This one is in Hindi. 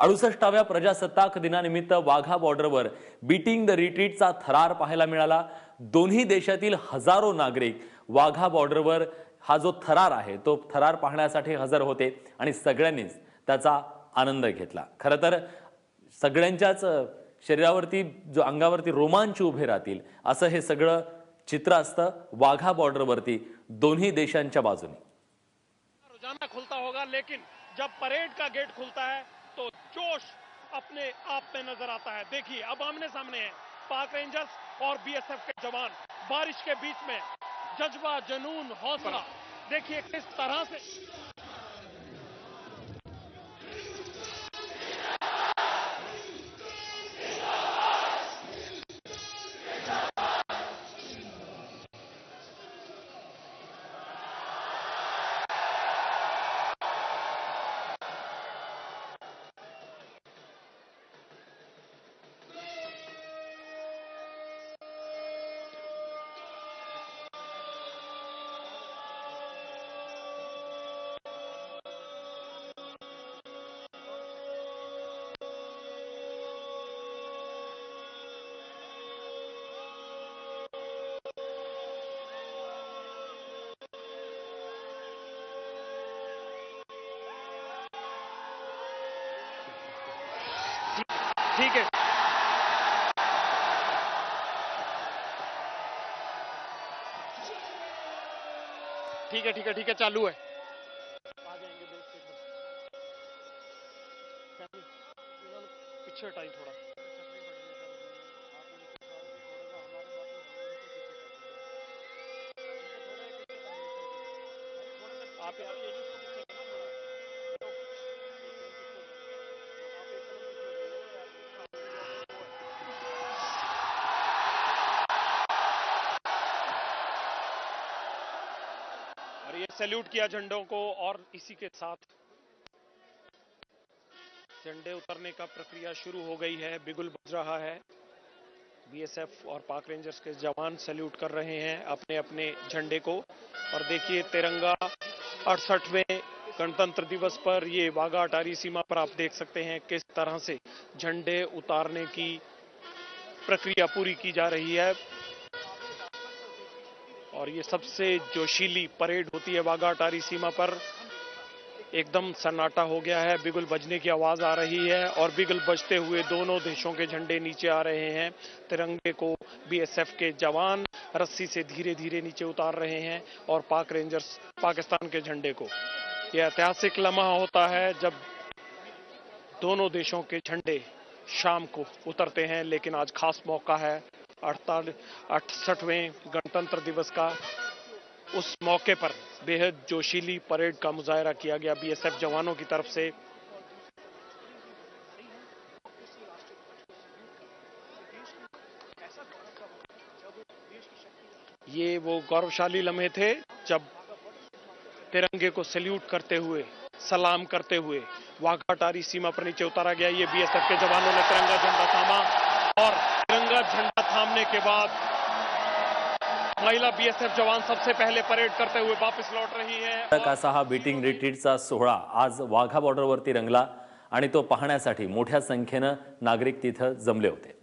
68व्या प्रजासत्ताक दिनानिमित्त वाघा बॉर्डरवर बीटिंग द रिट्रीटचा थरार पाहायला मिळाला। दोन्ही देशातील हजारो नागरिक वाघा बॉर्डरवर हा जो थरार आहे तो थरार पाहण्यासाठी हजर होते आणि सगळ्यांनीच त्याचा आनंद घेतला। खरं तर सगळ्यांच्याच शरीरावरती जो अंगावरती रोमांच उभे राहतील असं हे सगळं चित्र असतं वाघा बॉर्डरवरती दोन्ही देशांच्या बाजूने। रोजाना खुलता होगा, लेकिन जब परेड का गेट खुलता है तो जोश अपने आप में नजर आता है। देखिए अब आमने सामने है पाक रेंजर्स और बीएसएफ के जवान, बारिश के बीच में जज्बा, जुनून, हौसला देखिए किस तरह से। ठीक है, ठीक है, ठीक है, ठीक है, चालू है। आ जाएंगे पीछे हटाई थोड़ा। आप और ये सैल्यूट किया झंडों को और इसी के साथ झंडे उतरने का प्रक्रिया शुरू हो गई है। बिगुल बज रहा है। बीएसएफ और पाक रेंजर्स के जवान सैल्यूट कर रहे हैं अपने अपने झंडे को। और देखिए तिरंगा 68वें गणतंत्र दिवस पर ये वाघा अटारी सीमा पर आप देख सकते हैं किस तरह से झंडे उतारने की प्रक्रिया पूरी की जा रही है। और ये सबसे जोशीली परेड होती है वाघा अटारी सीमा पर। एकदम सन्नाटा हो गया है, बिगुल बजने की आवाज आ रही है और बिगुल बजते हुए दोनों देशों के झंडे नीचे आ रहे हैं। तिरंगे को बीएसएफ के जवान रस्सी से धीरे धीरे नीचे उतार रहे हैं और पाक रेंजर्स पाकिस्तान के झंडे को। यह ऐतिहासिक लम्हा होता है जब दोनों देशों के झंडे शाम को उतरते हैं, लेकिन आज खास मौका है 68वें गणतंत्र दिवस का। उस मौके पर बेहद जोशीली परेड का मुजाहरा किया गया बीएसएफ जवानों की तरफ से। ये वो गौरवशाली लम्हे थे जब तिरंगे को सैल्यूट करते हुए, सलाम करते हुए वाघा अटारी सीमा पर नीचे उतारा गया। ये बीएसएफ के जवानों ने तिरंगा झंडा थामा और तिरंगा झंडा थामने के बाद महिला बीएसएफ जवान सबसे पहले परेड करते हुए वापस लौट रही है। असा हा बीटिंग रिट्रीटचा सोहळा आज वाघा बॉर्डरवरती रंगला आणि तो पाहण्यासाठी मोठ्या संख्येने नागरिक तिथे जमले होते।